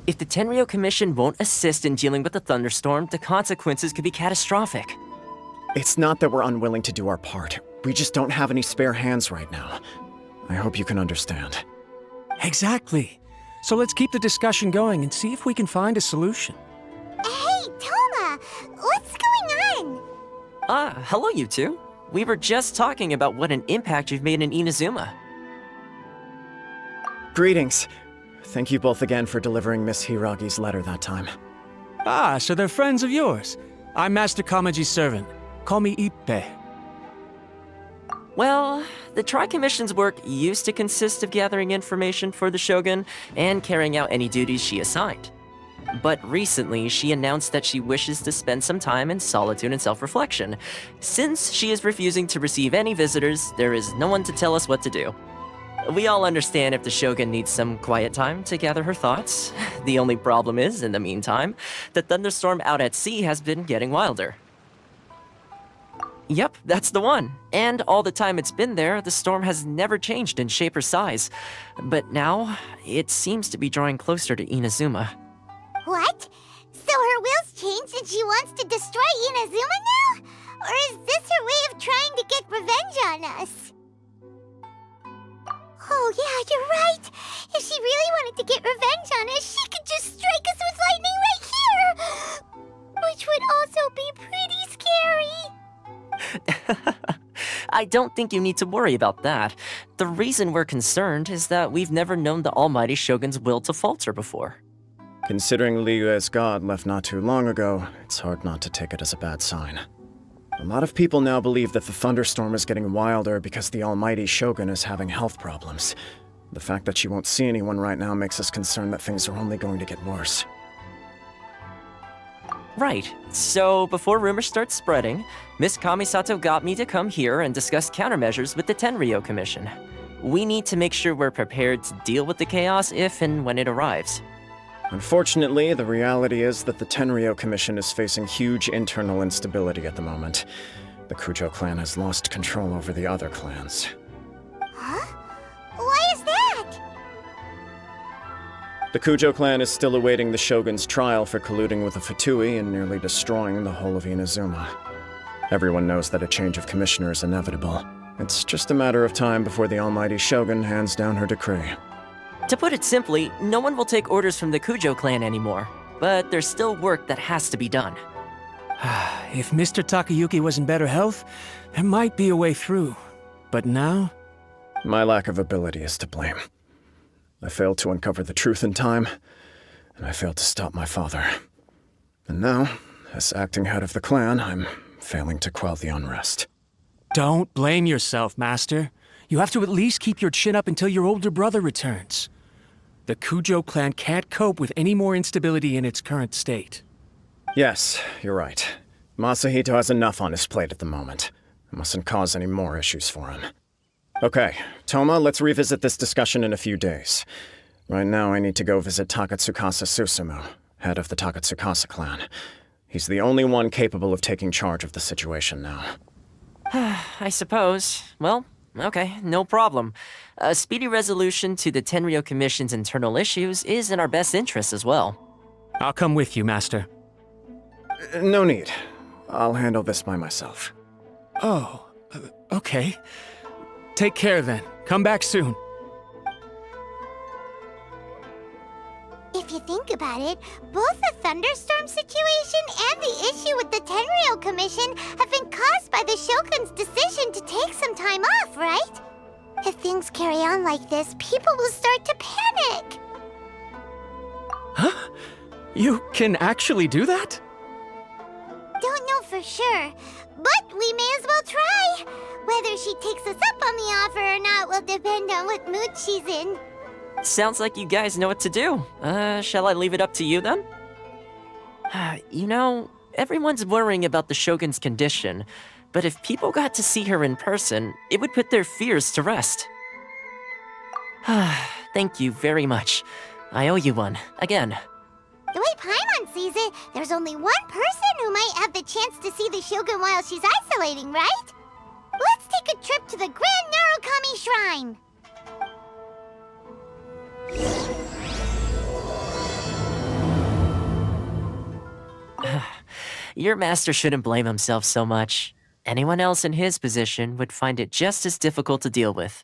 If the Tenryou Commission won't assist in dealing with the thunderstorm, the consequences could be catastrophic. It's not that we're unwilling to do our part. We just don't have any spare hands right now. I hope you can understand. Exactly. So let's keep the discussion going and see if we can find a solution. Hey, Toma! What's going on? Hello you two. We were just talking about what an impact you've made in Inazuma. Greetings. Thank you both again for delivering Miss Hiragi's letter that time. Ah, so they're friends of yours. I'm Master Kamaji's servant. Call me Ippe. Well, the Tri-Commission's work used to consist of gathering information for the Shogun and carrying out any duties she assigned. But recently, she announced that she wishes to spend some time in solitude and self-reflection. Since she is refusing to receive any visitors, there is no one to tell us what to do. We all understand if the Shogun needs some quiet time to gather her thoughts. The only problem is, in the meantime, the thunderstorm out at sea has been getting wilder. Yep, that's the one. And all the time it's been there, the storm has never changed in shape or size. But now, it seems to be drawing closer to Inazuma. What? So her will's changed and she wants to destroy Inazuma now? Or is this her way of trying to get revenge on us? Oh yeah, you're right. If she really wanted to get revenge on us, she could just strike us with lightning right here! Which would also be pretty scary. I don't think you need to worry about that. The reason we're concerned is that we've never known the Almighty Shogun's will to falter before. Considering Liyue's god left not too long ago, it's hard not to take it as a bad sign. A lot of people now believe that the thunderstorm is getting wilder because the Almighty Shogun is having health problems. The fact that she won't see anyone right now makes us concerned that things are only going to get worse. Right. So, before rumors start spreading, Miss Kamisato got me to come here and discuss countermeasures with the Tenryou Commission. We need to make sure we're prepared to deal with the chaos if and when it arrives. Unfortunately, the reality is that the Tenryou Commission is facing huge internal instability at the moment. The Kujo clan has lost control over the other clans. Huh? Why is that? The Kujo clan is still awaiting the Shogun's trial for colluding with the Fatui and nearly destroying the whole of Inazuma. Everyone knows that a change of commissioner is inevitable. It's just a matter of time before the Almighty Shogun hands down her decree. To put it simply, no one will take orders from the Kujo clan anymore. But there's still work that has to be done. If Mr. Takayuki was in better health, there might be a way through. But now? My lack of ability is to blame. I failed to uncover the truth in time, and I failed to stop my father. And now, as acting head of the clan, I'm failing to quell the unrest. Don't blame yourself, Master. You have to at least keep your chin up until your older brother returns. The Kujo clan can't cope with any more instability in its current state. Yes, you're right. Masahito has enough on his plate at the moment. I mustn't cause any more issues for him. Okay, Toma, let's revisit this discussion in a few days. Right now, I need to go visit Takatsukasa Susumu, head of the Takatsukasa clan. He's the only one capable of taking charge of the situation now. I suppose. Well, okay, no problem. A speedy resolution to the Tenryou Commission's internal issues is in our best interest as well. I'll come with you, Master. No need. I'll handle this by myself. Oh, okay. Take care then. Come back soon. If you think about it, both the thunderstorm situation and the issue with the Tenryou Commission have been caused by the Shogun's decision to take some time off, right? If things carry on like this, people will start to panic. Huh? You can actually do that? Don't know for sure, but we may as well try. Whether she takes us up on the offer or not will depend on what mood she's in. Sounds like you guys know what to do. Shall I leave it up to you then? You know, everyone's worrying about the Shogun's condition, but if people got to see her in person, it would put their fears to rest. Thank you very much. I owe you one, again. The way Paimon sees it, there's only one person who might have the chance to see the Shogun while she's isolating, right? Let's take a trip to the Grand Narukami Shrine! Your master shouldn't blame himself so much. Anyone else in his position would find it just as difficult to deal with.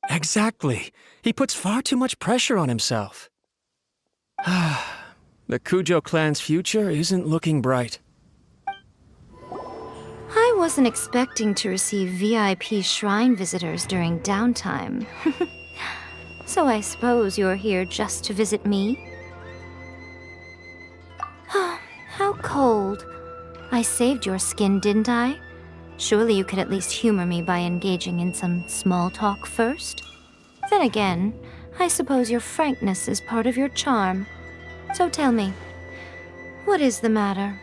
Exactly. He puts far too much pressure on himself. The Kujo clan's future isn't looking bright. I wasn't expecting to receive VIP shrine visitors during downtime. So I suppose you're here just to visit me? How cold. I saved your skin, didn't I? Surely you could at least humor me by engaging in some small talk first? Then again, I suppose your frankness is part of your charm. So tell me, what is the matter?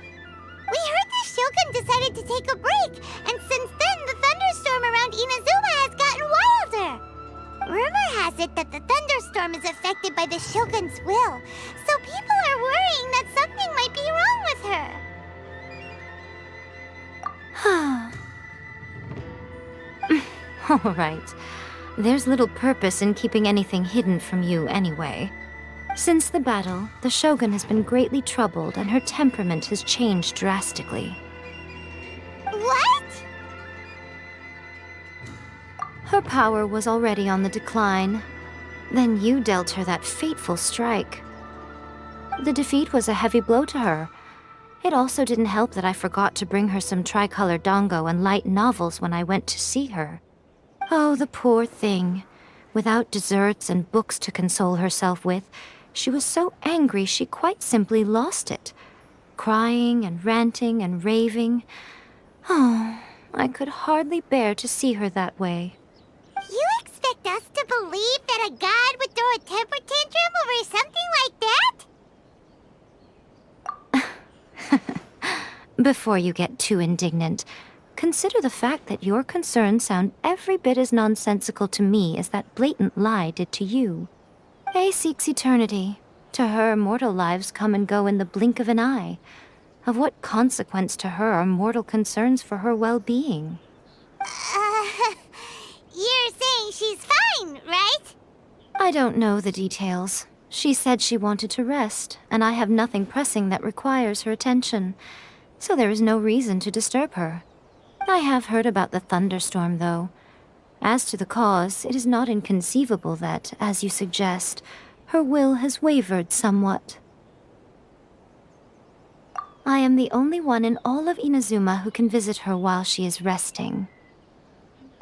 We heard the Shogun decided to take a break, and since then the thunderstorm around Inazuma has gotten wilder. Rumor has it that the thunderstorm is affected by the Shogun's will, so people are worrying that something might be wrong with her. All right. There's little purpose in keeping anything hidden from you anyway. Since the battle, the Shogun has been greatly troubled and her temperament has changed drastically. What? Her power was already on the decline. Then you dealt her that fateful strike. The defeat was a heavy blow to her. It also didn't help that I forgot to bring her some tricolor dango and light novels when I went to see her. Oh, the poor thing. Without desserts and books to console herself with, she was so angry she quite simply lost it. Crying and ranting and raving. Oh, I could hardly bear to see her that way. You expect us to believe that a god would throw a temper tantrum over something like that? Before you get too indignant, consider the fact that your concerns sound every bit as nonsensical to me as that blatant lie did to you. A seeks eternity. To her, mortal lives come and go in the blink of an eye. Of what consequence to her are mortal concerns for her well-being? You're saying she's fine, right? I don't know the details. She said she wanted to rest, and I have nothing pressing that requires her attention, so there is no reason to disturb her. I have heard about the thunderstorm, though. As to the cause, it is not inconceivable that, as you suggest, her will has wavered somewhat. I am the only one in all of Inazuma who can visit her while she is resting.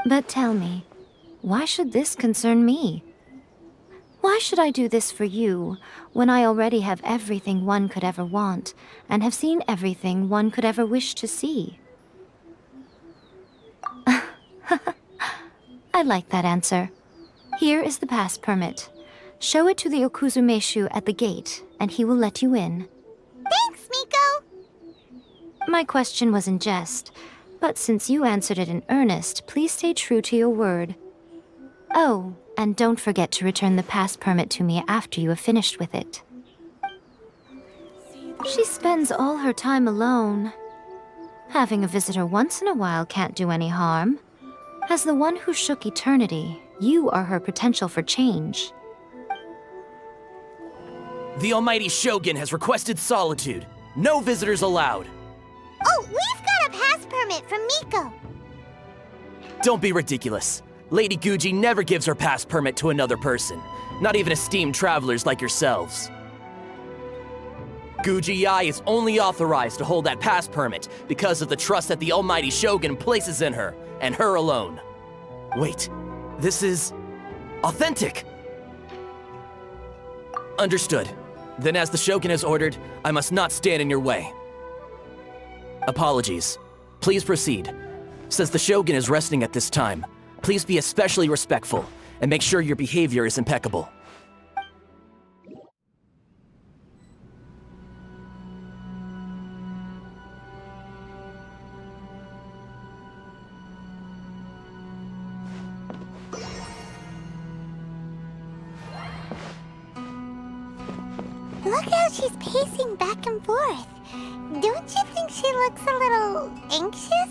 But tell me, why should this concern me? Why should I do this for you, when I already have everything one could ever want, and have seen everything one could ever wish to see? I like that answer. Here is the pass permit. Show it to the Okuzumeshu at the gate, and he will let you in. Thanks, Miko! My question was in jest, but since you answered it in earnest, please stay true to your word. Oh, and don't forget to return the pass permit to me after you have finished with it. She spends all her time alone. Having a visitor once in a while can't do any harm. As the one who shook eternity, you are her potential for change. The Almighty Shogun has requested solitude. No visitors allowed. Oh, we've got a pass permit from Miko. Don't be ridiculous. Lady Guji never gives her pass permit to another person, not even esteemed travelers like yourselves. Guji-ai is only authorized to hold that pass permit because of the trust that the Almighty Shogun places in her, and her alone. Wait, this is authentic. Understood. Then as the Shogun has ordered, I must not stand in your way. Apologies. Please proceed. Since the Shogun is resting at this time, please be especially respectful and make sure your behavior is impeccable. Look how she's pacing back and forth. Don't you think she looks a little anxious?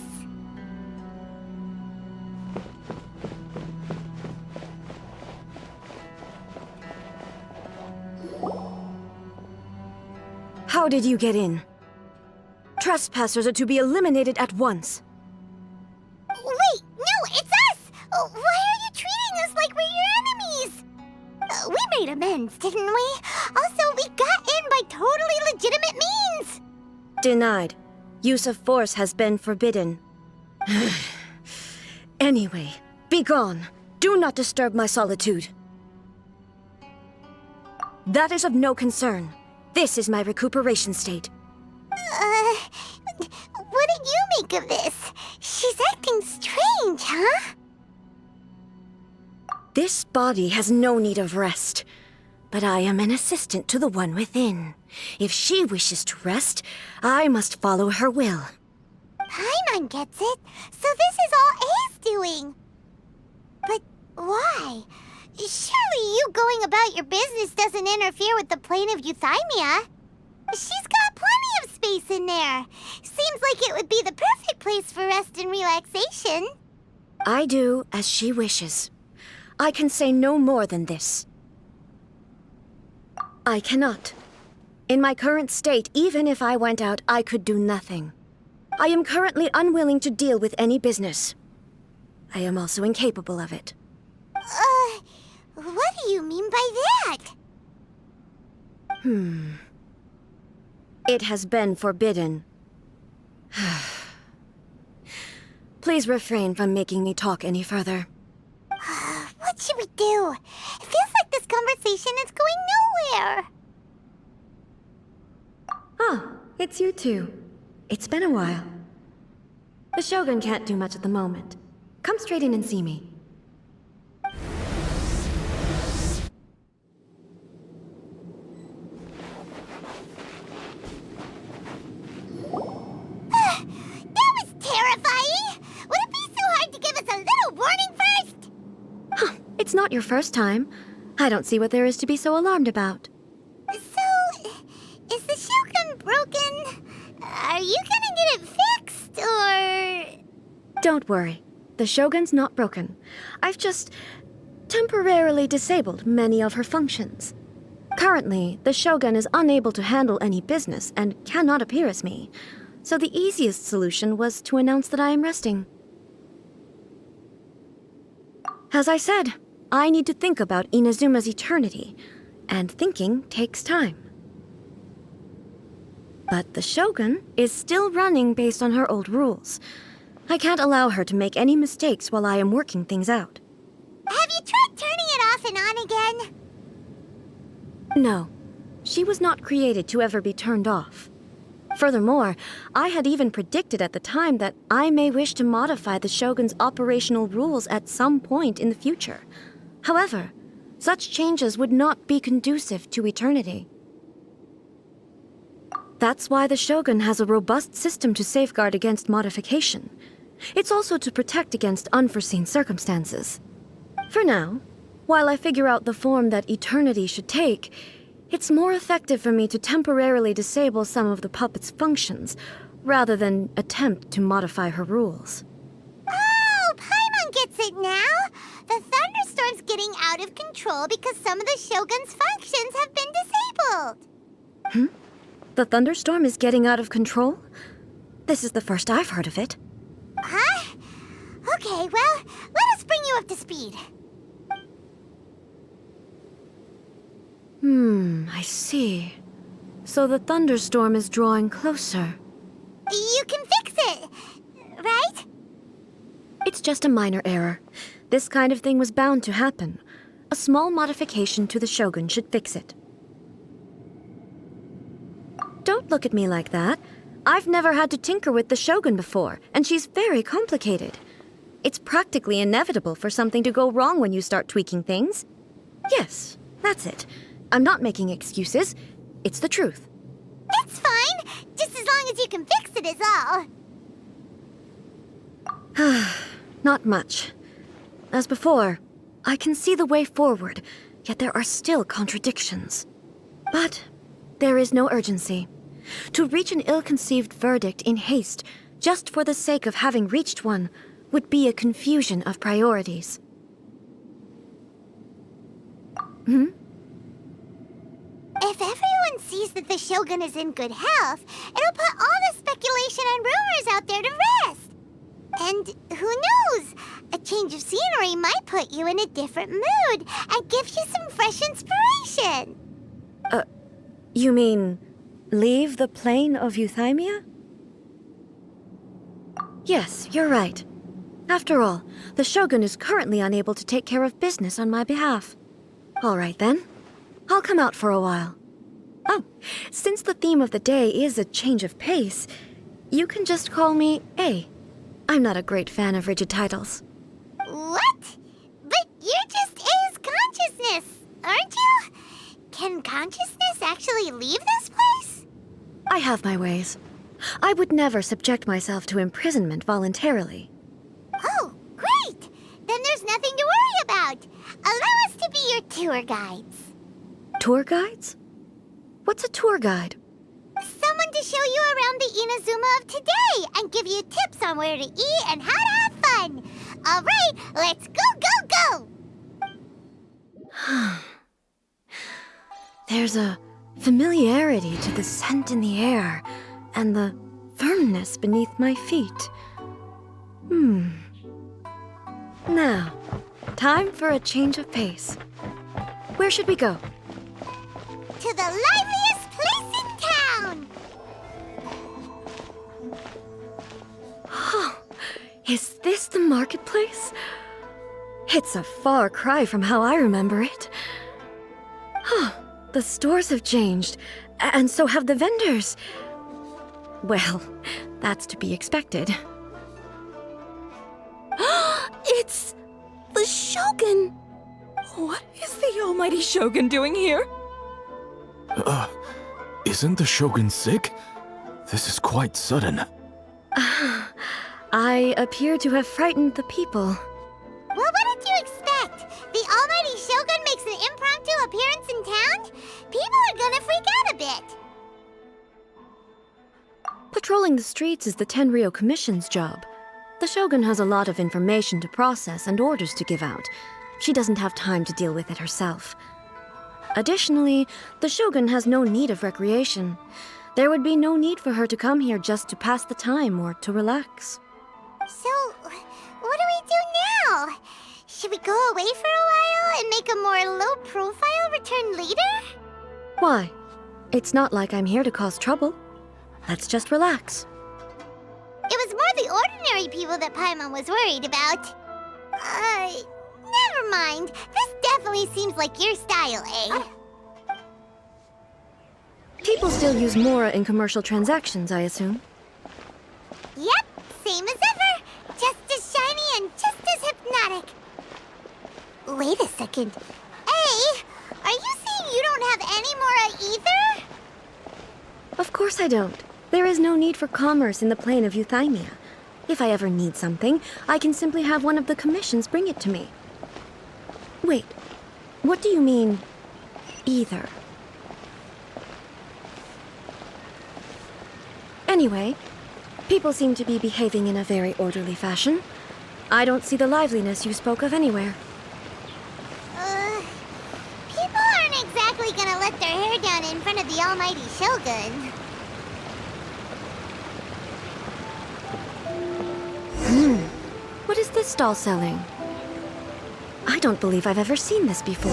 How did you get in? trespassers are to be eliminated at once. Wait, no, it's us! Why are you treating us like we're your enemies? We made amends, didn't we? Also, we got in by totally legitimate means! Denied. Use of force has been forbidden. Anyway, be gone. Do not disturb my solitude. That is of no concern. This is my recuperation state. What do you make of this? She's acting strange, huh? This body has no need of rest, but I am an assistant to the one within. If she wishes to rest, I must follow her will. Paimon gets it, so this is all A's doing. But why? Surely you going about your business doesn't interfere with the plane of euthymia. She's got plenty of space in there. Seems like it would be the perfect place for rest and relaxation. I do as she wishes. I can say no more than this. I cannot. In my current state, even if I went out, I could do nothing. I am currently unwilling to deal with any business. I am also incapable of it. What do you mean by that? It has been forbidden. Please refrain from making me talk any further. What should we do? It feels like this conversation is going nowhere. Ah, it's you two. It's been a while. The Shogun can't do much at the moment. Come straight in and see me. That was terrifying! Would it be so hard to give us a little warning first? It's not your first time. I don't see what there is to be so alarmed about. So, is the Shogun broken? Are you gonna get it fixed, or...? Don't worry. The Shogun's not broken. I've just temporarily disabled many of her functions. Currently, the Shogun is unable to handle any business and cannot appear as me. So the easiest solution was to announce that I am resting. As I said, I need to think about Inazuma's eternity, and thinking takes time. But the Shogun is still running based on her old rules. I can't allow her to make any mistakes while I am working things out. Have you tried turning it off and on again? No, she was not created to ever be turned off. Furthermore, I had even predicted at the time that I may wish to modify the Shogun's operational rules at some point in the future. However, such changes would not be conducive to eternity. That's why the Shogun has a robust system to safeguard against modification. It's also to protect against unforeseen circumstances. For now, while I figure out the form that eternity should take, it's more effective for me to temporarily disable some of the puppet's functions, rather than attempt to modify her rules. Oh, Paimon gets it now! The thunderstorm's getting out of control because some of the Shogun's functions have been disabled. The thunderstorm is getting out of control? This is the first I've heard of it. Huh? Okay, well, let us bring you up to speed. I see. So the thunderstorm is drawing closer. You can fix it, right? It's just a minor error. This kind of thing was bound to happen. A small modification to the Shogun should fix it. Don't look at me like that. I've never had to tinker with the Shogun before, and she's very complicated. It's practically inevitable for something to go wrong when you start tweaking things. Yes, that's it. I'm not making excuses. It's the truth. It's fine, just as long as you can fix it is all. Not much. As before, I can see the way forward, yet there are still contradictions. But there is no urgency. To reach an ill-conceived verdict in haste, just for the sake of having reached one, would be a confusion of priorities. If everyone sees that the Shogun is in good health, it'll put all the speculation and rumors out there to rest. And who knows? A change of scenery might put you in a different mood and give you some fresh inspiration. You mean leave the plane of Euthymia? Yes, you're right. After all, the Shogun is currently unable to take care of business on my behalf. All right then. I'll come out for a while. Oh, since the theme of the day is a change of pace, you can just call me A. I'm not a great fan of rigid titles. What? But you're just A's consciousness, aren't you? Can consciousness actually leave this place? I have my ways. I would never subject myself to imprisonment voluntarily. Oh, great! Then there's nothing to worry about. Allow us to be your tour guides. Tour guides? What's a tour guide? Someone to show you around the Inazuma of today and give you tips on where to eat and how to have fun. All right, let's go! There's a familiarity to the scent in the air and the firmness beneath my feet. Now, time for a change of pace. Where should we go? To the liveliest place in town! Is this the marketplace? It's a far cry from how I remember it. The stores have changed, and so have the vendors. Well, that's to be expected. It's the Shogun! What is the almighty Shogun doing here? Isn't the Shogun sick? This is quite sudden. I appear to have frightened the people. Well, what did you expect? The almighty Shogun makes an impromptu appearance in town? People are gonna freak out a bit. Patrolling the streets is the Tenryou Commission's job. The Shogun has a lot of information to process and orders to give out. She doesn't have time to deal with it herself. Additionally, the Shogun has no need of recreation. There would be no need for her to come here just to pass the time or to relax. So, what do we do now? Should we go away for a while and make a more low-profile return later? Why? It's not like I'm here to cause trouble. Let's just relax. It was more the ordinary people that Paimon was worried about. Never mind. This definitely seems like your style, eh? People still use Mora in commercial transactions, I assume. Yep, same as ever. Just as shiny and just as hypnotic. Wait a second. Hey, are you saying you don't have any Mora either? Of course I don't. There is no need for commerce in the plane of Euthymia. If I ever need something, I can simply have one of the commissions bring it to me. Wait, what do you mean, either? Anyway, people seem to be behaving in a very orderly fashion. I don't see the liveliness you spoke of anywhere. People aren't exactly gonna let their hair down in front of the almighty Shogun. What is this stall selling? I don't believe I've ever seen this before.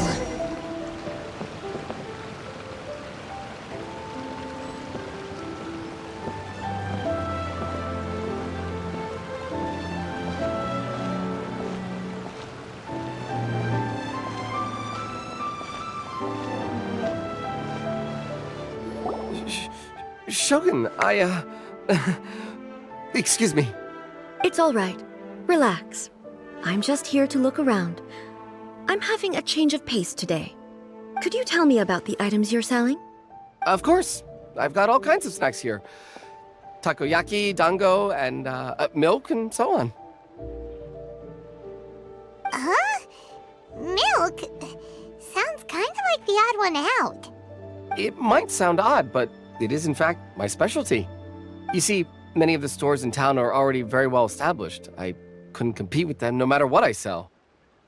Shogun, excuse me. It's all right. Relax. I'm just here to look around. I'm having a change of pace today. Could you tell me about the items you're selling? Of course. I've got all kinds of snacks here. Takoyaki, dango, and milk, and so on. Huh? Milk? Sounds kind of like the odd one out. It might sound odd, but it is in fact my specialty. You see, many of the stores in town are already very well established. I couldn't compete with them no matter what I sell.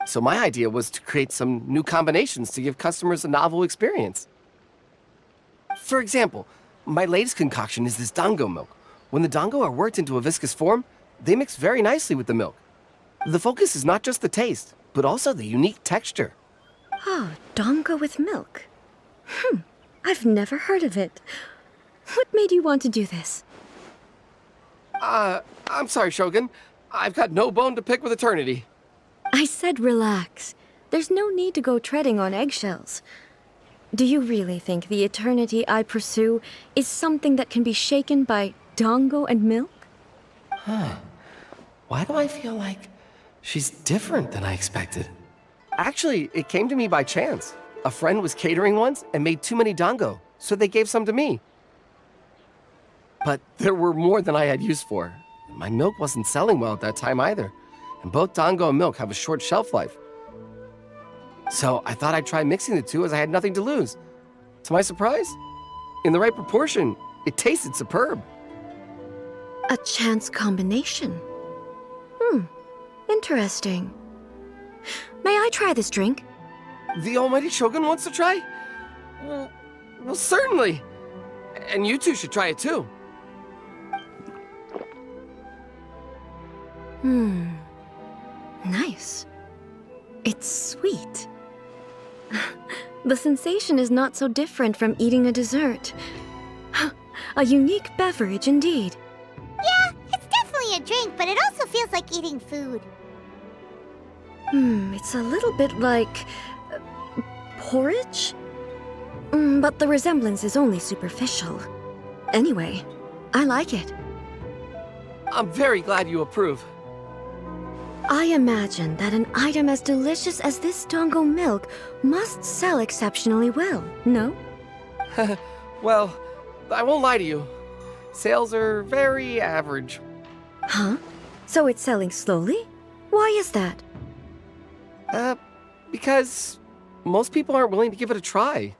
So my idea was to create some new combinations to give customers a novel experience. For example, my latest concoction is this dango milk, When the dango are worked into a viscous form, they mix very nicely with the milk. The focus is not just the taste, but also the unique texture. Oh, dango with milk. I've never heard of it. What made you want to do this? I'm sorry, Shogun. I've got no bone to pick with eternity. I said relax. There's no need to go treading on eggshells. Do you really think the eternity I pursue is something that can be shaken by dango and milk? Why do I feel like she's different than I expected? Actually, it came to me by chance. A friend was catering once and made too many dango, so they gave some to me. But there were more than I had use for. My milk wasn't selling well at that time either, and both dango and milk have a short shelf life. So I thought I'd try mixing the two as I had nothing to lose. To my surprise, in the right proportion, it tasted superb. A chance combination. Interesting. May I try this drink? The almighty Shogun wants to try? Well, certainly. And you two should try it too. Nice. It's sweet. The sensation is not so different from eating a dessert. A unique beverage indeed. Yeah, it's definitely a drink, but it also feels like eating food. It's a little bit like porridge? But the resemblance is only superficial. Anyway, I like it. I'm very glad you approve. I imagine that an item as delicious as this dango milk must sell exceptionally well, no? Well, I won't lie to you. Sales are very average. Huh? So it's selling slowly? Why is that? Because most people aren't willing to give it a try.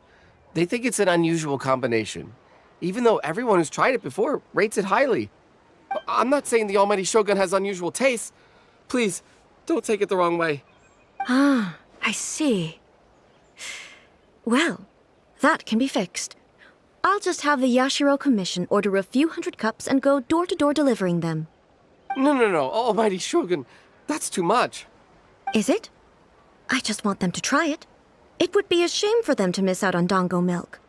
They think it's an unusual combination, even though everyone who's tried it before rates it highly. I'm not saying the almighty Shogun has unusual tastes. Please, don't take it the wrong way. I see. Well, that can be fixed. I'll just have the Yashiro Commission order a few hundred cups and go door-to-door delivering them. No, almighty Shogun. That's too much. Is it? I just want them to try it. It would be a shame for them to miss out on dango milk.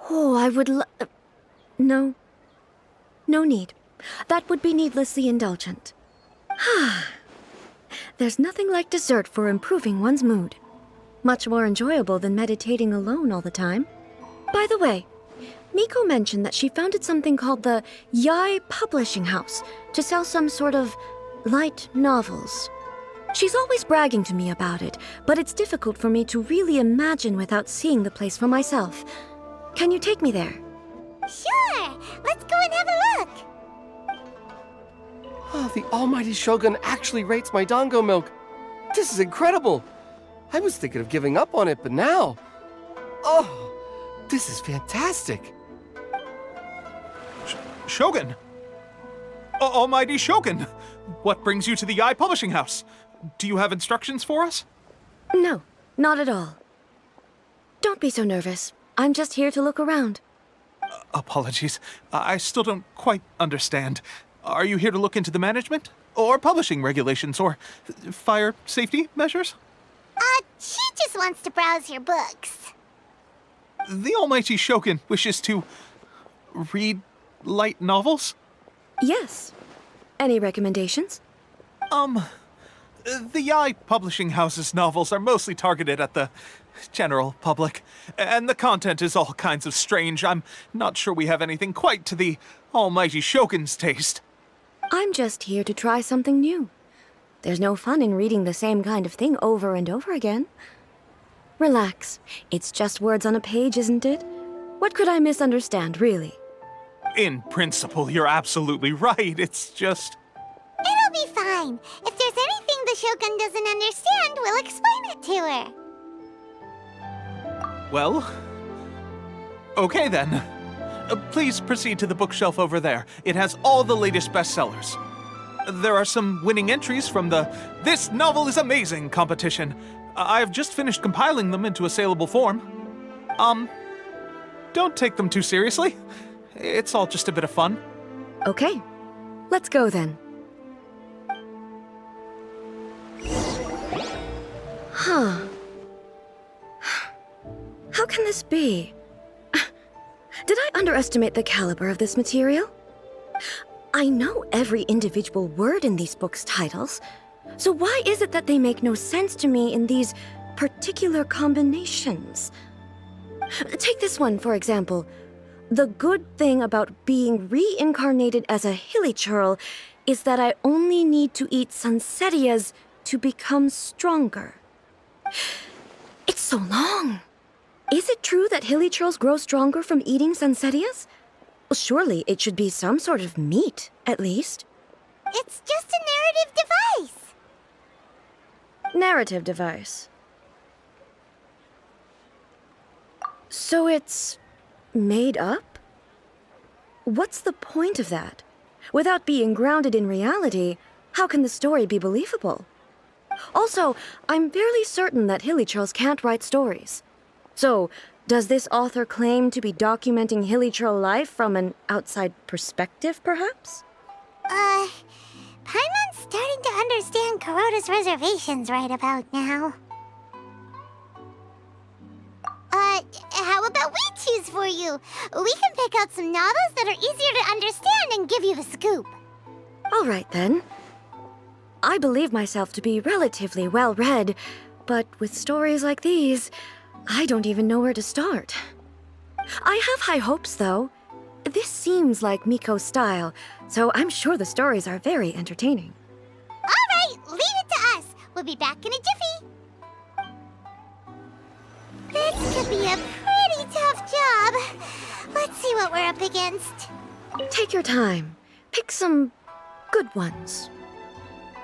Oh, I would No. No need. That would be needlessly indulgent. There's nothing like dessert for improving one's mood. Much more enjoyable than meditating alone all the time. By the way, Miko mentioned that she founded something called the Yai Publishing House to sell some sort of light novels. She's always bragging to me about it, but it's difficult for me to really imagine without seeing the place for myself. Can you take me there? Sure! Let's go and have a look! Oh, the almighty Shogun actually rates my dango milk. This is incredible. I was thinking of giving up on it, but now... Oh, this is fantastic. Shogun! Almighty Shogun! What brings you to the Yai Publishing House? Do you have instructions for us? No, not at all. Don't be so nervous. I'm just here to look around. Apologies. I still don't quite understand. Are you here to look into the management? Or publishing regulations? Or fire safety measures? She just wants to browse your books. The almighty Shogun wishes to... read light novels? Yes. Any recommendations? The Yai Publishing House's novels are mostly targeted at the general public, and the content is all kinds of strange. I'm not sure we have anything quite to the almighty Shogun's taste. I'm just here to try something new. There's no fun in reading the same kind of thing over and over again. Relax. It's just words on a page, isn't it? What could I misunderstand, really? In principle, you're absolutely right. It's just... It'll be fine. If there's anything the Shogun doesn't understand, we'll explain it to her. Well... okay then. Please proceed to the bookshelf over there. It has all the latest bestsellers. There are some winning entries from the This Novel is Amazing competition. I've just finished compiling them into a saleable form. Don't take them too seriously. It's all just a bit of fun. Okay, let's go then. Huh. How can this be? Did I underestimate the caliber of this material? I know every individual word in these books' titles, so why is it that they make no sense to me in these particular combinations? Take this one, for example. The good thing about being reincarnated as a hilichurl is that I only need to eat sunsetias to become stronger. It's so long. Is it true that hilichurls grow stronger from eating sunsetias? Well, surely it should be some sort of meat, at least. It's just a narrative device. Narrative device. So it's made up? What's the point of that? Without being grounded in reality, how can the story be believable? Also, I'm fairly certain that hilichurls can't write stories. So, does this author claim to be documenting hilichurl life from an outside perspective, perhaps? Paimon's starting to understand Kuroda's reservations right about now. How about we choose for you? We can pick out some novels that are easier to understand and give you the scoop. All right, then. I believe myself to be relatively well-read, but with stories like these, I don't even know where to start. I have high hopes, though. This seems like Miko's style, so I'm sure the stories are very entertaining. All right, leave it to us. We'll be back in a jiffy. This could be a pretty tough job. Let's see what we're up against. Take your time. Pick some good ones.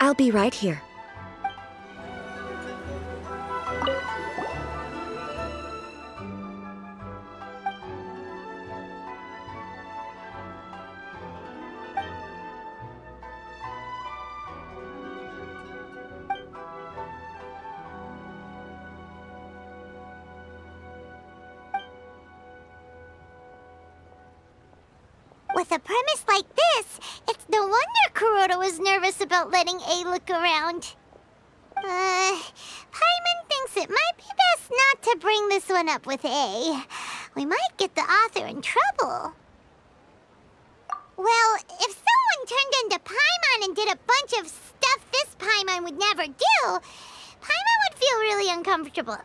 I'll be right here. With a premise like this, it's no wonder Kuroda was nervous about letting A look around. Paimon thinks it might be best not to bring this one up with A. We might get the author in trouble. Well, if someone turned into Paimon and did a bunch of stuff this Paimon would never do, Paimon would feel really uncomfortable.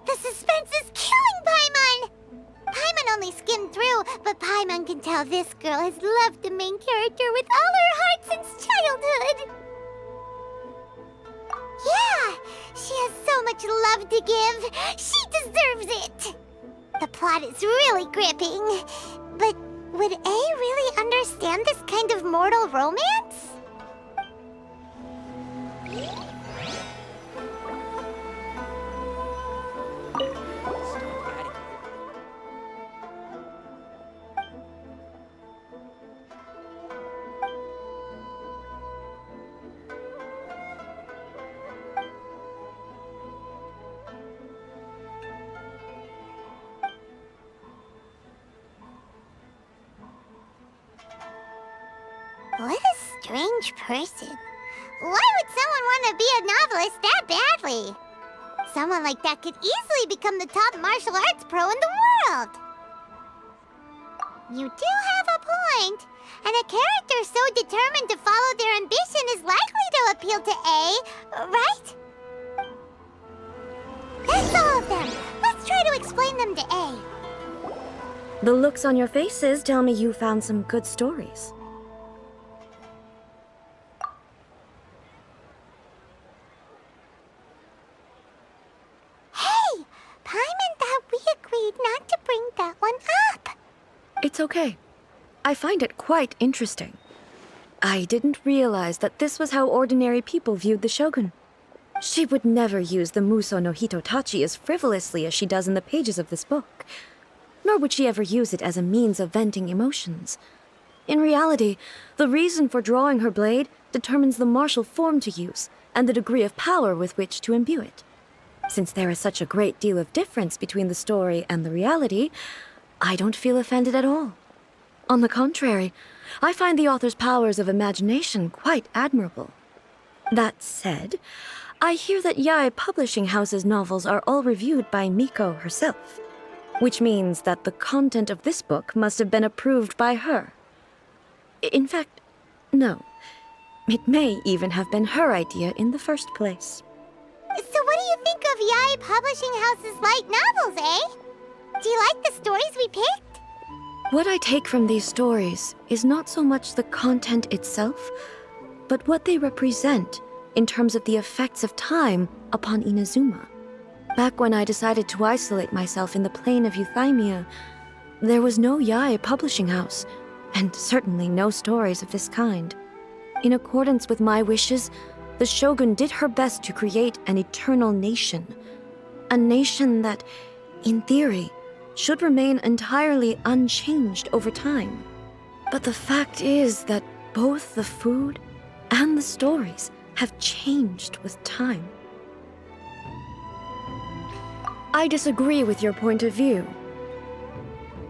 The suspense is killing Paimon! Paimon only skimmed through, but Paimon can tell this girl has loved the main character with all her heart since childhood. Yeah, she has so much love to give. She deserves it. The plot is really gripping. But would A really understand this kind of mortal romance? What a strange person. Why would someone want to be a novelist that badly? Someone like that could easily become the top martial arts pro in the world. You do have a point. And a character so determined to follow their ambition is likely to appeal to A, right? That's all of them. Let's try to explain them to A. The looks on your faces tell me you found some good stories. Paimon thought we agreed not to bring that one up. It's okay. I find it quite interesting. I didn't realize that this was how ordinary people viewed the Shogun. She would never use the Muso no Hitotachi as frivolously as she does in the pages of this book. Nor would she ever use it as a means of venting emotions. In reality, the reason for drawing her blade determines the martial form to use and the degree of power with which to imbue it. Since there is such a great deal of difference between the story and the reality, I don't feel offended at all. On the contrary, I find the author's powers of imagination quite admirable. That said, I hear that Yae Publishing House's novels are all reviewed by Miko herself, which means that the content of this book must have been approved by her. In fact, no. It may even have been her idea in the first place. So what do you think of Yae Publishing House's light novels, eh? Do you like the stories we picked? What I take from these stories is not so much the content itself, but what they represent in terms of the effects of time upon Inazuma. Back when I decided to isolate myself in the plain of Euthymia, there was no Yae Publishing House, and certainly no stories of this kind. In accordance with my wishes, the Shogun did her best to create an eternal nation. A nation that, in theory, should remain entirely unchanged over time. But the fact is that both the food and the stories have changed with time. I disagree with your point of view.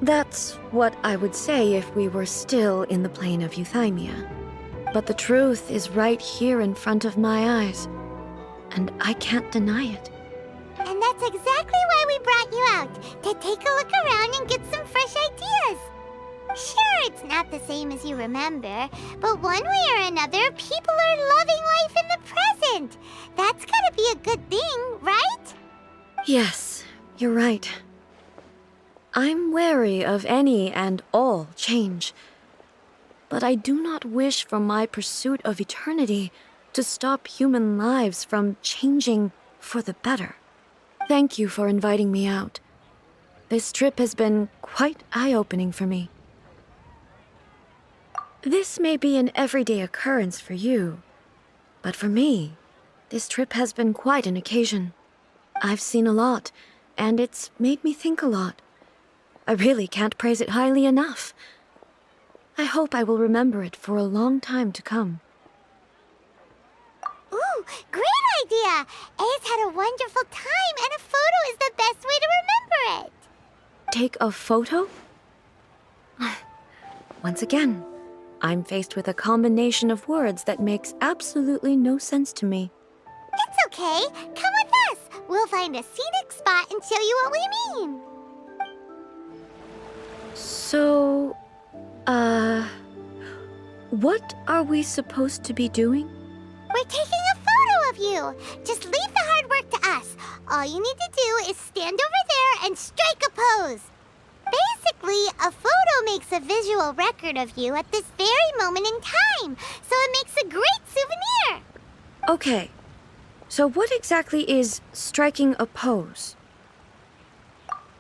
That's what I would say if we were still in the plane of Euthymia. But the truth is right here in front of my eyes, and I can't deny it. And that's exactly why we brought you out, to take a look around and get some fresh ideas. Sure, it's not the same as you remember, but one way or another, people are loving life in the present. That's gotta be a good thing, right? Yes, you're right. I'm wary of any and all change, but I do not wish for my pursuit of eternity to stop human lives from changing for the better. Thank you for inviting me out. This trip has been quite eye-opening for me. This may be an everyday occurrence for you, but for me, this trip has been quite an occasion. I've seen a lot, and it's made me think a lot. I really can't praise it highly enough. I hope I will remember it for a long time to come. Ooh, great idea! A's had a wonderful time, and a photo is the best way to remember it. Take a photo? Once again, I'm faced with a combination of words that makes absolutely no sense to me. It's okay. Come with us. We'll find a scenic spot and show you what we mean. So, what are we supposed to be doing? We're taking a photo of you. Just leave the hard work to us. All you need to do is stand over there and strike a pose. Basically, a photo makes a visual record of you at this very moment in time, so it makes a great souvenir. Okay, so what exactly is striking a pose?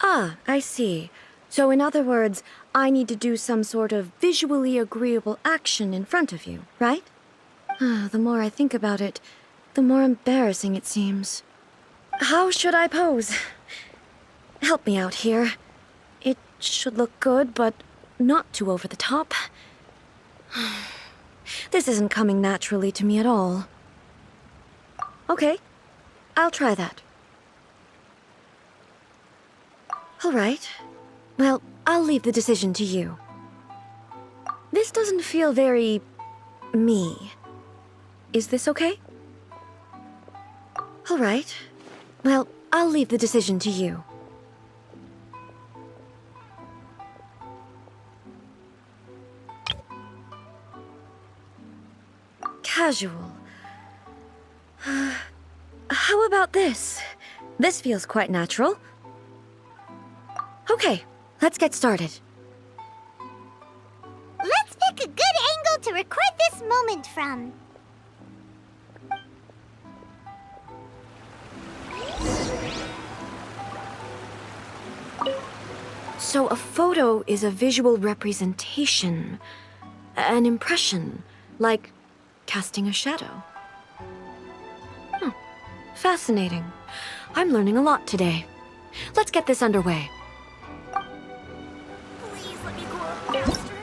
Ah, I see. So in other words, I need to do some sort of visually agreeable action in front of you, right? The more I think about it, the more embarrassing it seems. How should I pose? Help me out here. It should look good, but not too over the top. This isn't coming naturally to me at all. Okay, I'll try that. All right. Well, I'll leave the decision to you. This doesn't feel very... me. Is this okay? All right. Well, I'll leave the decision to you. Casual. How about this? This feels quite natural. Okay, let's get started. Let's pick a good angle to record this moment from. So a photo is a visual representation, an impression, like casting a shadow. Fascinating. I'm learning a lot today. Let's get this underway. Please let me grow up faster.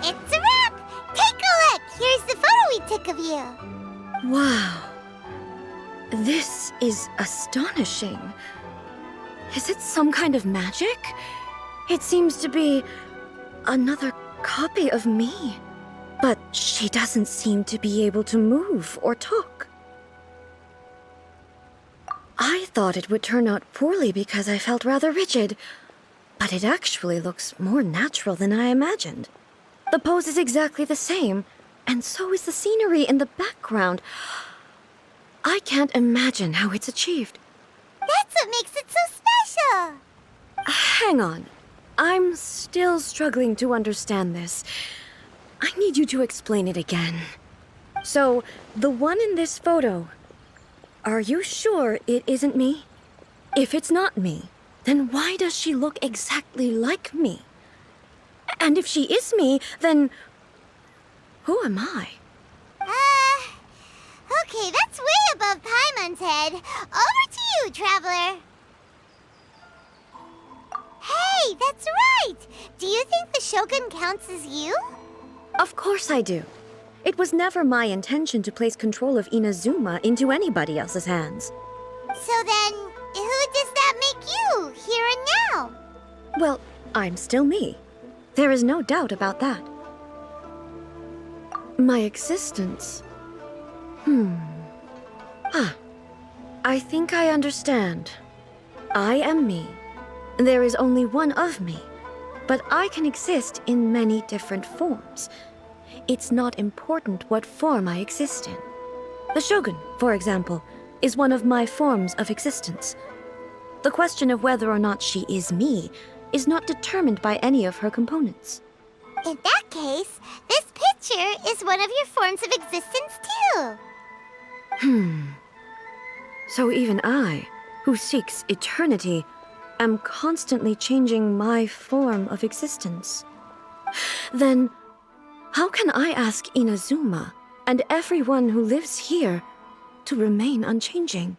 It's a wrap! Take a look! Here's the photo we took of you. Wow. This is astonishing. Is it some kind of magic? It seems to be another copy of me. But she doesn't seem to be able to move or talk. I thought it would turn out poorly because I felt rather rigid, but it actually looks more natural than I imagined. The pose is exactly the same, and so is the scenery in the background. I can't imagine how it's achieved. That's what makes it so special! Hang on. I'm still struggling to understand this. I need you to explain it again. So, the one in this photo, are you sure it isn't me? If it's not me, then why does she look exactly like me? And if she is me, then who am I? Okay, that's way above Paimon's head. Over to you, Traveler. Hey, that's right! Do you think the Shogun counts as you? Of course I do. It was never my intention to place control of Inazuma into anybody else's hands. So then, who does that make you, here and now? Well, I'm still me. There is no doubt about that. My existence... I think I understand. I am me. There is only one of me, but I can exist in many different forms. It's not important what form I exist in. The Shogun, for example, is one of my forms of existence. The question of whether or not she is me is not determined by any of her components. In that case, this picture is one of your forms of existence too. So even I, who seeks eternity, am constantly changing my form of existence. Then, how can I ask Inazuma and everyone who lives here to remain unchanging?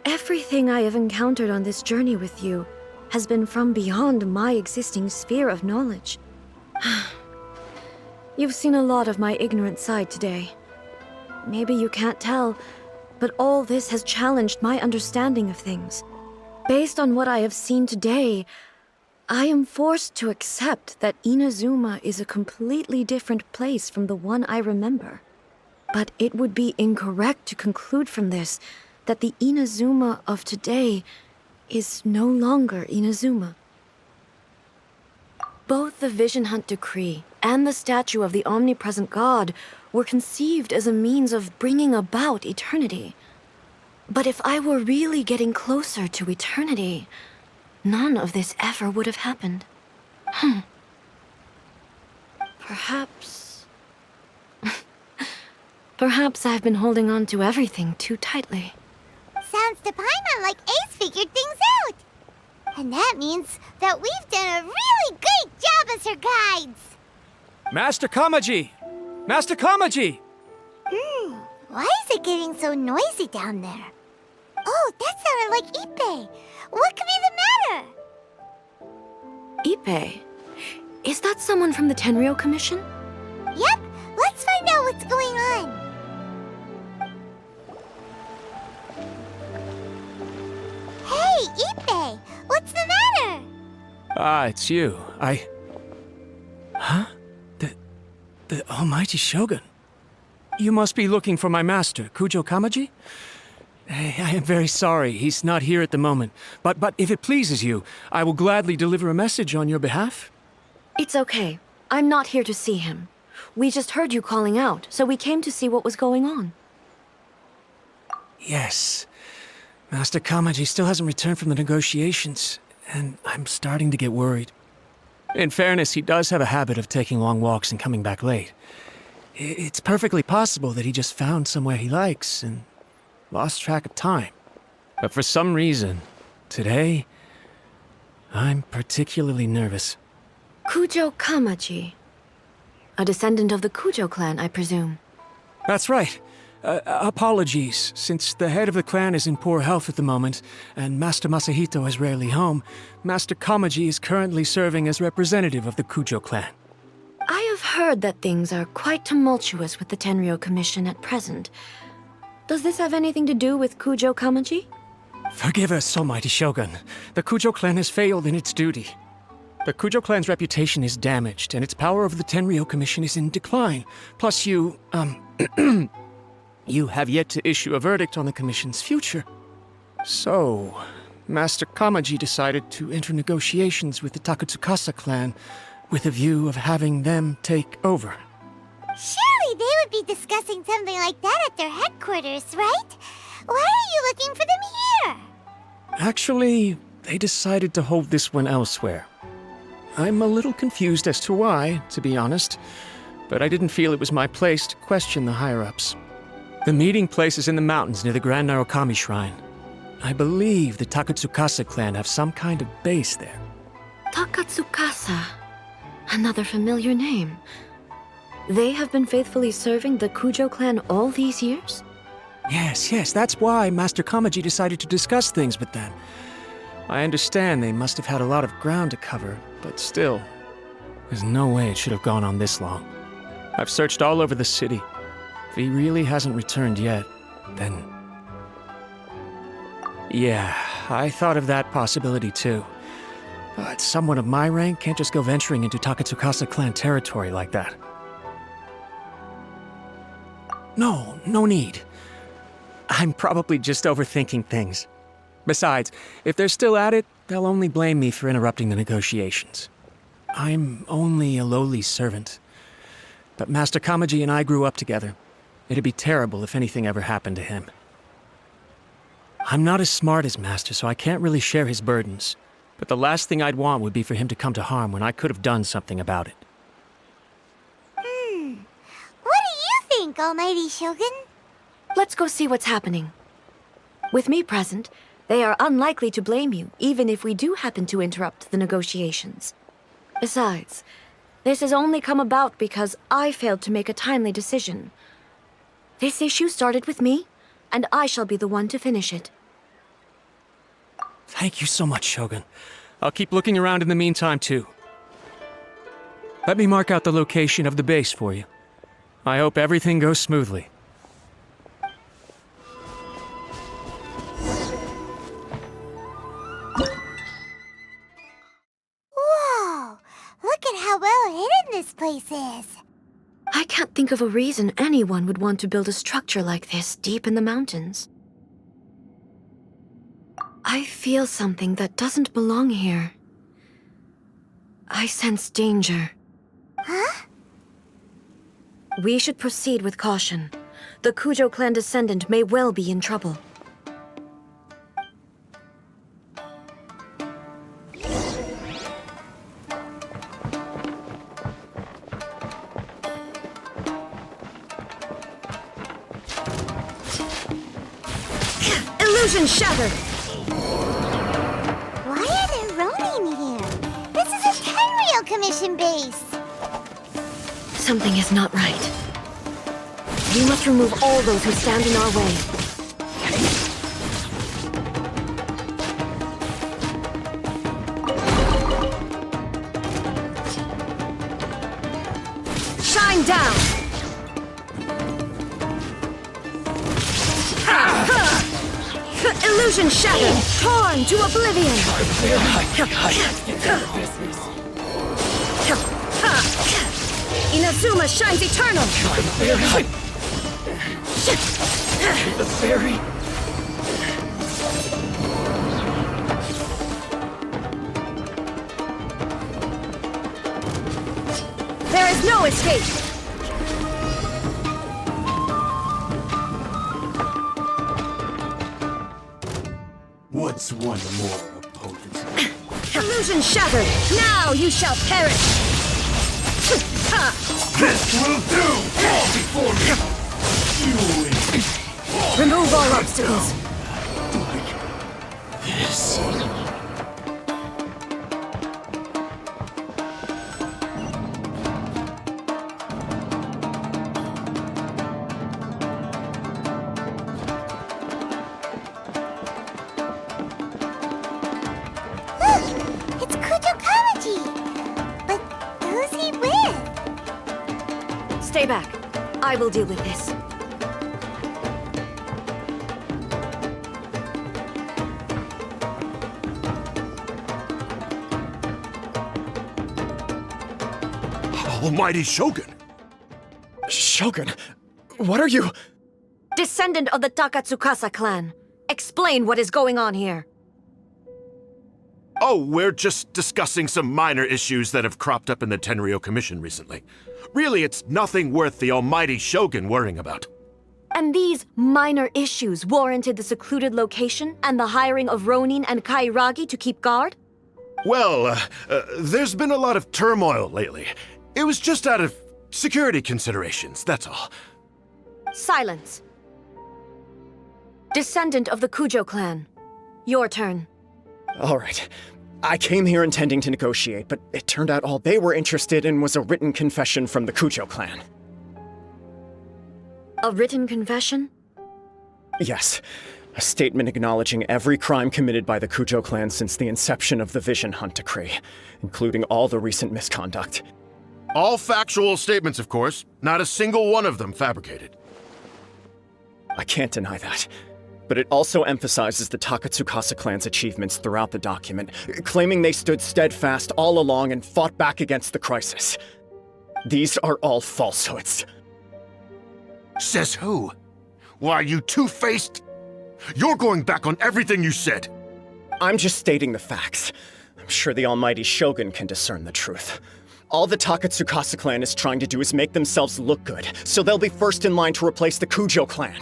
Everything I have encountered on this journey with you has been from beyond my existing sphere of knowledge. You've seen a lot of my ignorant side today. Maybe you can't tell, but all this has challenged my understanding of things. Based on what I have seen today, I am forced to accept that Inazuma is a completely different place from the one I remember. But it would be incorrect to conclude from this that the Inazuma of today is no longer Inazuma. Both the Vision Hunt Decree and the statue of the omnipresent god were conceived as a means of bringing about eternity. But if I were really getting closer to eternity, none of this ever would have happened. Perhaps... Perhaps I've been holding on to everything too tightly. Sounds to Paimon like Ace figured things out. And that means that we've done a really great job as her guides. Master Kamaji! Master Kamaji! Why is it getting so noisy down there? Oh, that sounded like Ippei. What could be the matter? Ippei? Is that someone from the Tenryou Commission? Yep, let's find out what's going on. Hey, Ippei, what's the matter? Ah, it's you. Huh? The Almighty Shogun. You must be looking for my master, Kujo Kamaji? I am very sorry, he's not here at the moment. But if it pleases you, I will gladly deliver a message on your behalf. It's okay. I'm not here to see him. We just heard you calling out, so we came to see what was going on. Yes. Master Kamaji still hasn't returned from the negotiations, and I'm starting to get worried. In fairness, he does have a habit of taking long walks and coming back late. It's perfectly possible that he just found somewhere he likes and lost track of time. But for some reason, today, I'm particularly nervous. Kujo Kamaji. A descendant of the Kujo clan, I presume. That's right. Apologies, since the head of the clan is in poor health at the moment, and Master Masahito is rarely home, Master Kamaji is currently serving as representative of the Kujo clan. I have heard that things are quite tumultuous with the Tenryou Commission at present. Does this have anything to do with Kujo Kamaji? Forgive us, Almighty Shogun. The Kujo clan has failed in its duty. The Kujo clan's reputation is damaged, and its power over the Tenryou Commission is in decline. Plus you have yet to issue a verdict on the Commission's future. So, Master Kamaji decided to enter negotiations with the Takatsukasa clan with a view of having them take over. Surely they would be discussing something like that at their headquarters, right? Why are you looking for them here? Actually, they decided to hold this one elsewhere. I'm a little confused as to why, to be honest, but I didn't feel it was my place to question the higher-ups. The meeting place is in the mountains near the Grand Narukami Shrine. I believe the Takatsukasa clan have some kind of base there. Takatsukasa. Another familiar name. They have been faithfully serving the Kujo clan all these years? Yes, that's why Master Kamaji decided to discuss things with them. I understand they must have had a lot of ground to cover, but still, there's no way it should have gone on this long. I've searched all over the city. If he really hasn't returned yet, then... Yeah, I thought of that possibility too. But someone of my rank can't just go venturing into Takatsukasa clan territory like that. No need. I'm probably just overthinking things. Besides, if they're still at it, they'll only blame me for interrupting the negotiations. I'm only a lowly servant. But Master Kamaji and I grew up together. It'd be terrible if anything ever happened to him. I'm not as smart as Master, so I can't really share his burdens. But the last thing I'd want would be for him to come to harm when I could have done something about it. What do you think, Almighty Shogun? Let's go see what's happening. With me present, they are unlikely to blame you, even if we do happen to interrupt the negotiations. Besides, this has only come about because I failed to make a timely decision. This issue started with me, and I shall be the one to finish it. Thank you so much, Shogun. I'll keep looking around in the meantime, too. Let me mark out the location of the base for you. I hope everything goes smoothly. Whoa! Look at how well hidden this place is. I can't think of a reason anyone would want to build a structure like this deep in the mountains. I feel something that doesn't belong here. I sense danger. Huh? We should proceed with caution. The Kujo clan descendant may well be in trouble. Illusion shattered! Why are there Ronin here? This is a Tenryou Commission base. Something is not right. We must remove all those who stand in our way. Shine down! Illusion shattered! Torn to oblivion! Inazuma shines eternal! The fairy. There is no escape! What's one more opponent? Illusion shattered! Now you shall perish! This will do! Fall before me! Remove all obstacles. This. Look! It's Kujo Kamaji! But who's he with? Stay back. I will deal with this. Almighty Shogun! Shogun, what are you? Descendant of the Takatsukasa clan. Explain what is going on here. Oh, we're just discussing some minor issues that have cropped up in the Tenryou Commission recently. Really, it's nothing worth the almighty Shogun worrying about. And these minor issues warranted the secluded location and the hiring of Ronin and Kairagi to keep guard? Well, there's been a lot of turmoil lately. It was just out of security considerations, that's all. Silence. Descendant of the Kujo clan. Your turn. All right. I came here intending to negotiate, but it turned out all they were interested in was a written confession from the Kujo clan. A written confession? Yes. A statement acknowledging every crime committed by the Kujo clan since the inception of the Vision Hunt Decree, including all the recent misconduct. All factual statements, of course. Not a single one of them fabricated. I can't deny that. But it also emphasizes the Takatsukasa clan's achievements throughout the document, claiming they stood steadfast all along and fought back against the crisis. These are all falsehoods. Says who? Why, you two-faced? You're going back on everything you said. I'm just stating the facts. I'm sure the almighty Shogun can discern the truth. All the Takatsukasa clan is trying to do is make themselves look good, so they'll be first in line to replace the Kujo clan.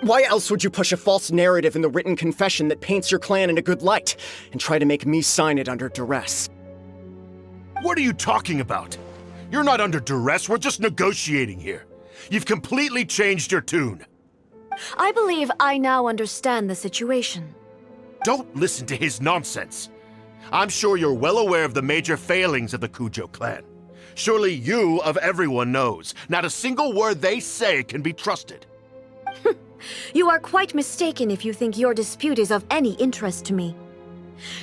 Why else would you push a false narrative in the written confession that paints your clan in a good light, and try to make me sign it under duress? What are you talking about? You're not under duress, we're just negotiating here. You've completely changed your tune. I believe I now understand the situation. Don't listen to his nonsense. I'm sure you're well aware of the major failings of the Kujo clan. Surely you, of everyone, knows. Not a single word they say can be trusted. You are quite mistaken if you think your dispute is of any interest to me.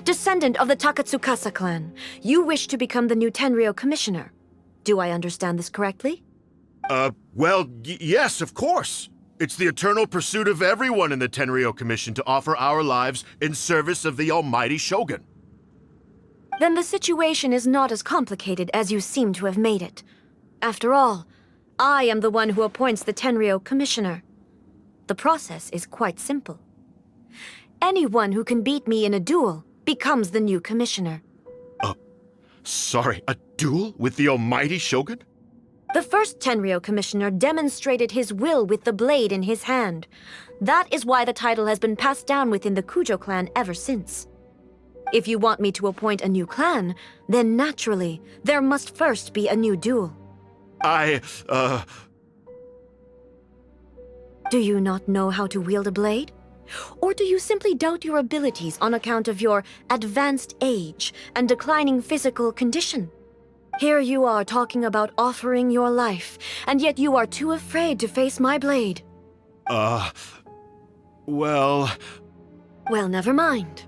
Descendant of the Takatsukasa clan, you wish to become the new Tenryou commissioner. Do I understand this correctly? Well, yes, of course. It's the eternal pursuit of everyone in the Tenryou Commission to offer our lives in service of the almighty Shogun. Then the situation is not as complicated as you seem to have made it. After all, I am the one who appoints the Tenryou commissioner. The process is quite simple. Anyone who can beat me in a duel becomes the new commissioner. Sorry, a duel with the almighty Shogun? The first Tenryou commissioner demonstrated his will with the blade in his hand. That is why the title has been passed down within the Kujo clan ever since. If you want me to appoint a new clan, then naturally, there must first be a new duel. Do you not know how to wield a blade? Or do you simply doubt your abilities on account of your advanced age and declining physical condition? Here you are talking about offering your life, and yet you are too afraid to face my blade. Well, never mind.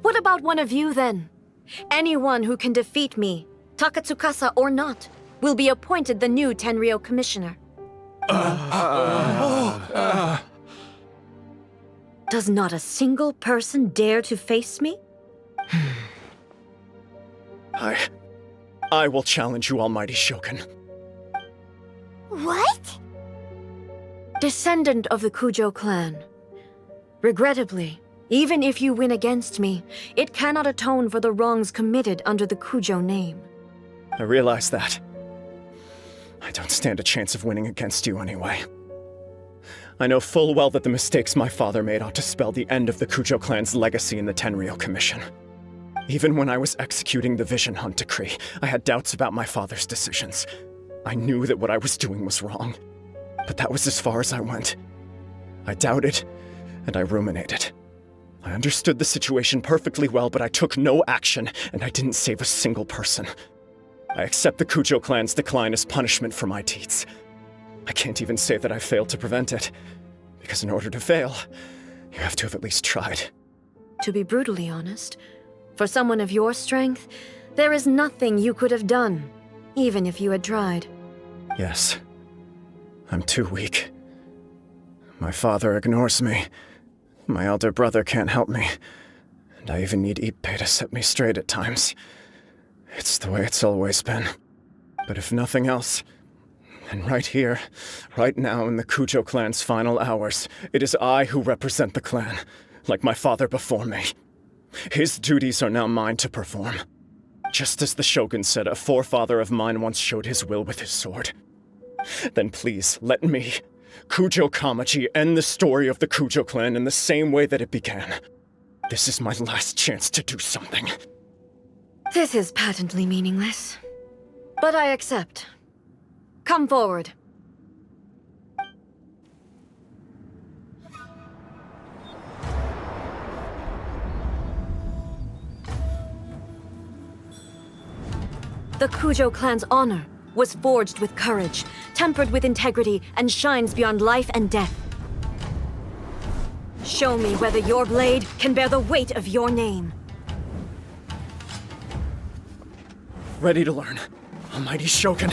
What about one of you, then? Anyone who can defeat me, Takatsukasa or not, will be appointed the new Tenryou commissioner. Does not a single person dare to face me? I will challenge you, almighty Shogun. What? Descendant of the Kujo clan. Regrettably, even if you win against me, it cannot atone for the wrongs committed under the Kujo name. I realize that. I don't stand a chance of winning against you anyway. I know full well that the mistakes my father made ought to spell the end of the Kujo clan's legacy in the Tenryou Commission. Even when I was executing the Vision Hunt decree, I had doubts about my father's decisions. I knew that what I was doing was wrong, but that was as far as I went. I doubted, and I ruminated. I understood the situation perfectly well, but I took no action, and I didn't save a single person. I accept the Kujo clan's decline as punishment for my deeds. I can't even say that I failed to prevent it, because in order to fail, you have to have at least tried. To be brutally honest, for someone of your strength, there is nothing you could have done, even if you had tried. Yes. I'm too weak. My father ignores me. My elder brother can't help me. And I even need Ippei to set me straight at times. It's the way it's always been. But if nothing else, then right here, right now in the Kujo clan's final hours, it is I who represent the clan, like my father before me. His duties are now mine to perform. Just as the Shogun said, a forefather of mine once showed his will with his sword. Then please, let me, Kujo Kamaji, end the story of the Kujo clan in the same way that it began. This is my last chance to do something. This is patently meaningless. But I accept. Come forward. The Kujo clan's honor was forged with courage, tempered with integrity, and shines beyond life and death. Show me whether your blade can bear the weight of your name. Ready to learn. Almighty Shogun.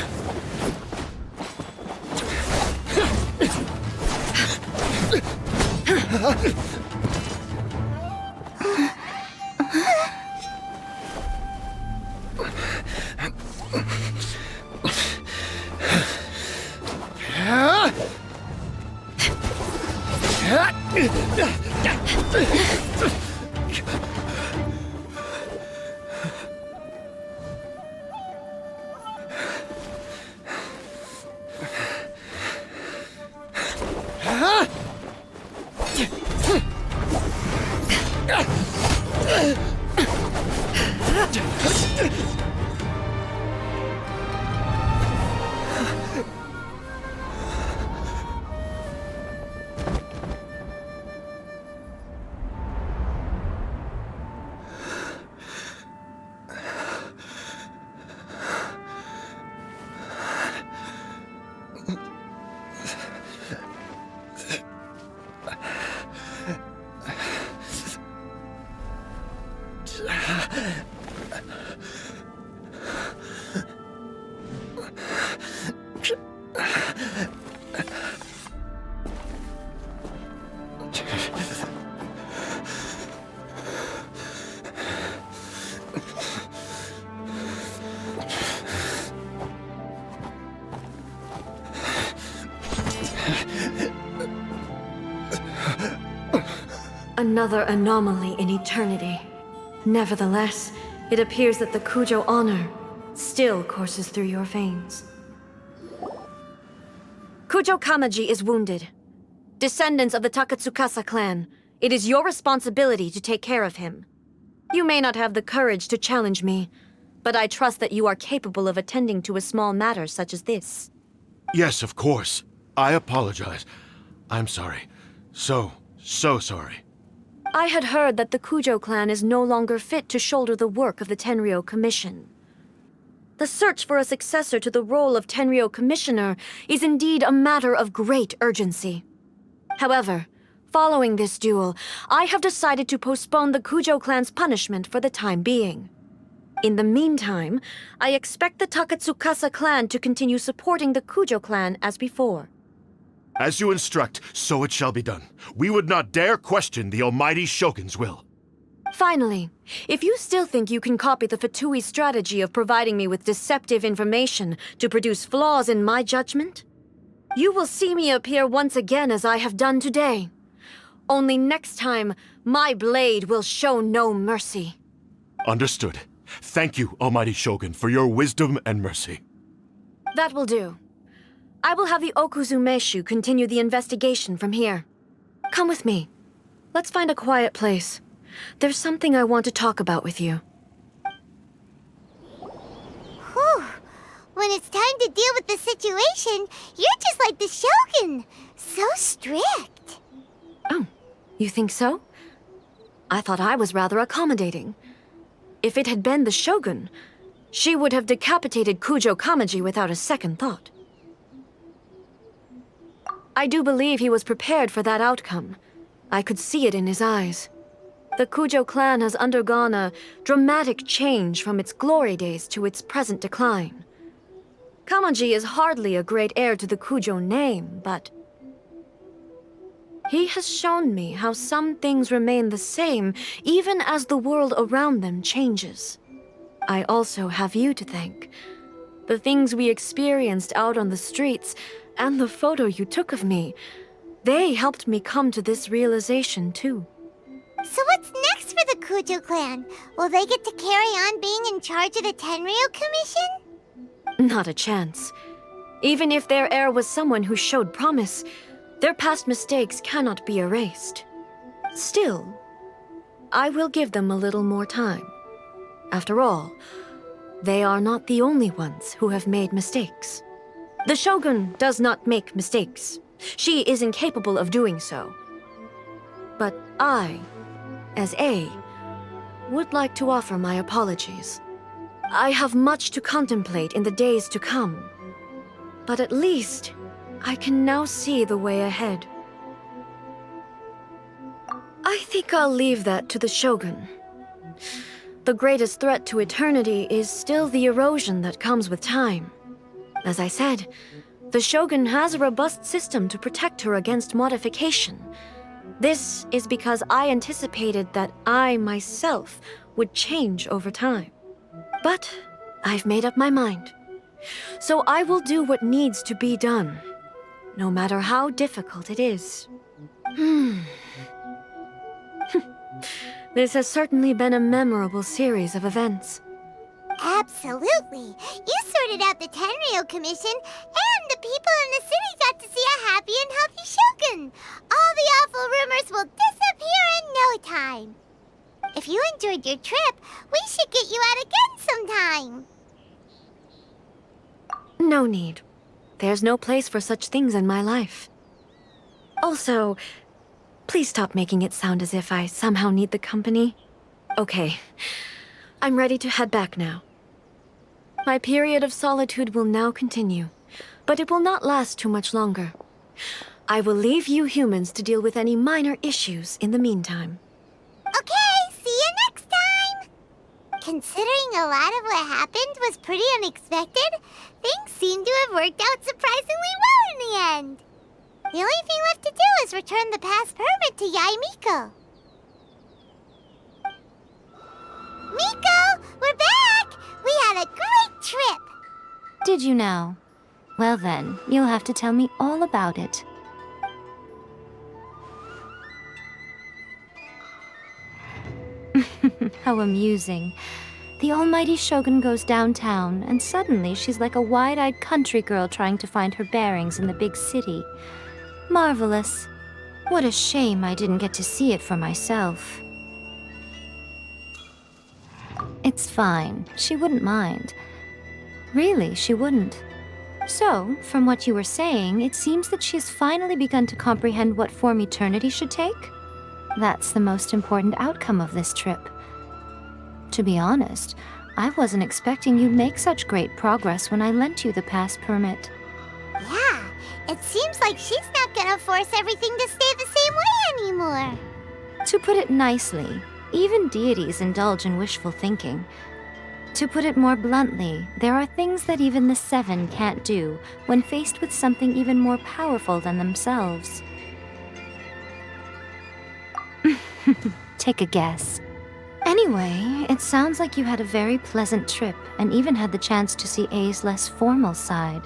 Another anomaly in eternity. Nevertheless, it appears that the Kujo honor still courses through your veins. Kujo Kamaji is wounded. Descendants of the Takatsukasa clan, it is your responsibility to take care of him. You may not have the courage to challenge me, but I trust that you are capable of attending to a small matter such as this. Yes, of course. I apologize. I'm sorry. So sorry. I had heard that the Kujo clan is no longer fit to shoulder the work of the Tenryou Commission. The search for a successor to the role of Tenryou Commissioner is indeed a matter of great urgency. However, following this duel, I have decided to postpone the Kujo clan's punishment for the time being. In the meantime, I expect the Takatsukasa clan to continue supporting the Kujo clan as before. As you instruct, so it shall be done. We would not dare question the Almighty Shogun's will. Finally, if you still think you can copy the Fatui strategy of providing me with deceptive information to produce flaws in my judgment, you will see me appear once again as I have done today. Only next time, my blade will show no mercy. Understood. Thank you, Almighty Shogun, for your wisdom and mercy. That will do. I will have the Okuzumeshu continue the investigation from here. Come with me. Let's find a quiet place. There's something I want to talk about with you. learned to deal with the situation. You're just like the Shogun. So strict. Oh, you think so? I thought I was rather accommodating. If it had been the Shogun, she would have decapitated Kujo Kamaji without a second thought. I do believe he was prepared for that outcome. I could see it in his eyes. The Kujo clan has undergone a dramatic change from its glory days to its present decline. Kamaji is hardly a great heir to the Kujo name, but he has shown me how some things remain the same even as the world around them changes. I also have you to thank. The things we experienced out on the streets and the photo you took of me, they helped me come to this realization too. So what's next for the Kujo clan? Will they get to carry on being in charge of the Tenryou Commission? Not a chance. Even if their heir was someone who showed promise, their past mistakes cannot be erased. Still, I will give them a little more time. After all, they are not the only ones who have made mistakes. The Shogun does not make mistakes. She is incapable of doing so. But I, as A, would like to offer my apologies. I have much to contemplate in the days to come, but at least I can now see the way ahead. I think I'll leave that to the Shogun. The greatest threat to eternity is still the erosion that comes with time. As I said, the Shogun has a robust system to protect her against modification. This is because I anticipated that I myself would change over time. But I've made up my mind. So I will do what needs to be done, no matter how difficult it is. This has certainly been a memorable series of events. Absolutely. You sorted out the Tenryou Commission, and the people in the city got to see a happy and healthy Shogun. All the awful rumors will disappear in no time. If you enjoyed your trip, we should get you out again sometime. No need. There's no place for such things in my life. Also, please stop making it sound as if I somehow need the company. Okay, I'm ready to head back now. My period of solitude will now continue, but it will not last too much longer. I will leave you humans to deal with any minor issues in the meantime. Okay, see you next time! Considering a lot of what happened was pretty unexpected, things seem to have worked out surprisingly well in the end. The only thing left to do is return the pass permit to Yae Miko. Miko, we're back! We had a great trip! Did you now? Well then, you'll have to tell me all about it. How amusing. The almighty Shogun goes downtown, and suddenly she's like a wide-eyed country girl trying to find her bearings in the big city. Marvelous. What a shame I didn't get to see it for myself. It's fine. She wouldn't mind. Really, she wouldn't. So, from what you were saying, it seems that she's finally begun to comprehend what form eternity should take? That's the most important outcome of this trip. To be honest, I wasn't expecting you'd make such great progress when I lent you the pass permit. Yeah, it seems like she's not gonna force everything to stay the same way anymore. To put it nicely, even deities indulge in wishful thinking. To put it more bluntly, there are things that even the Seven can't do when faced with something even more powerful than themselves. Take a guess. Anyway, it sounds like you had a very pleasant trip and even had the chance to see A's less formal side.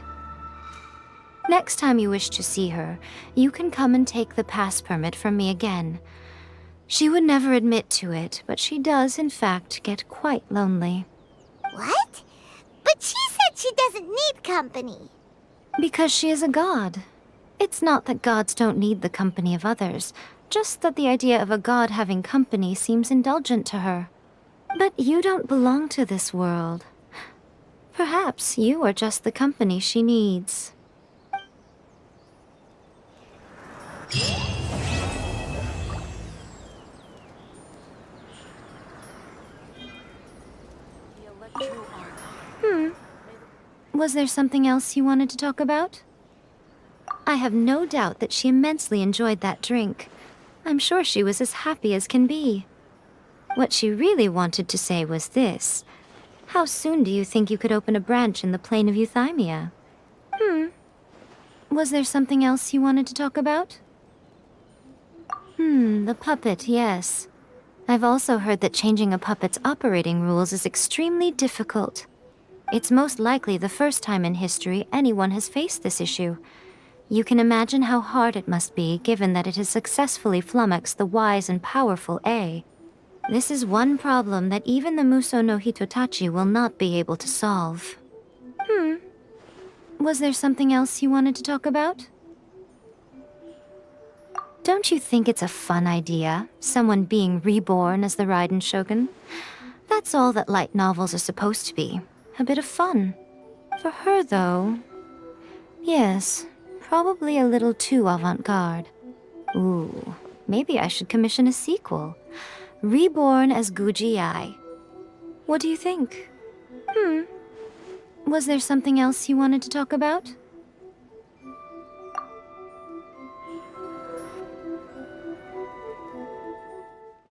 Next time you wish to see her, you can come and take the pass permit from me again. She would never admit to it, but she does, in fact, get quite lonely. What? But she said she doesn't need company. Because she is a god. It's not that gods don't need the company of others, just that the idea of a god having company seems indulgent to her. But you don't belong to this world. Perhaps you are just the company she needs. Was there something else you wanted to talk about? I have no doubt that she immensely enjoyed that drink. I'm sure she was as happy as can be. What she really wanted to say was this. How soon do you think you could open a branch in the plane of Euthymia? Was there something else you wanted to talk about? The puppet, yes. I've also heard that changing a puppet's operating rules is extremely difficult. It's most likely the first time in history anyone has faced this issue. You can imagine how hard it must be, given that it has successfully flummoxed the wise and powerful A. This is one problem that even the Muso no Hitotachi will not be able to solve. Was there something else you wanted to talk about? Don't you think it's a fun idea, someone being reborn as the Raiden Shogun? That's all that light novels are supposed to be. A bit of fun. For her, though... Yes, probably a little too avant-garde. Ooh, maybe I should commission a sequel. Reborn as Guji Ai. What do you think? Was there something else you wanted to talk about?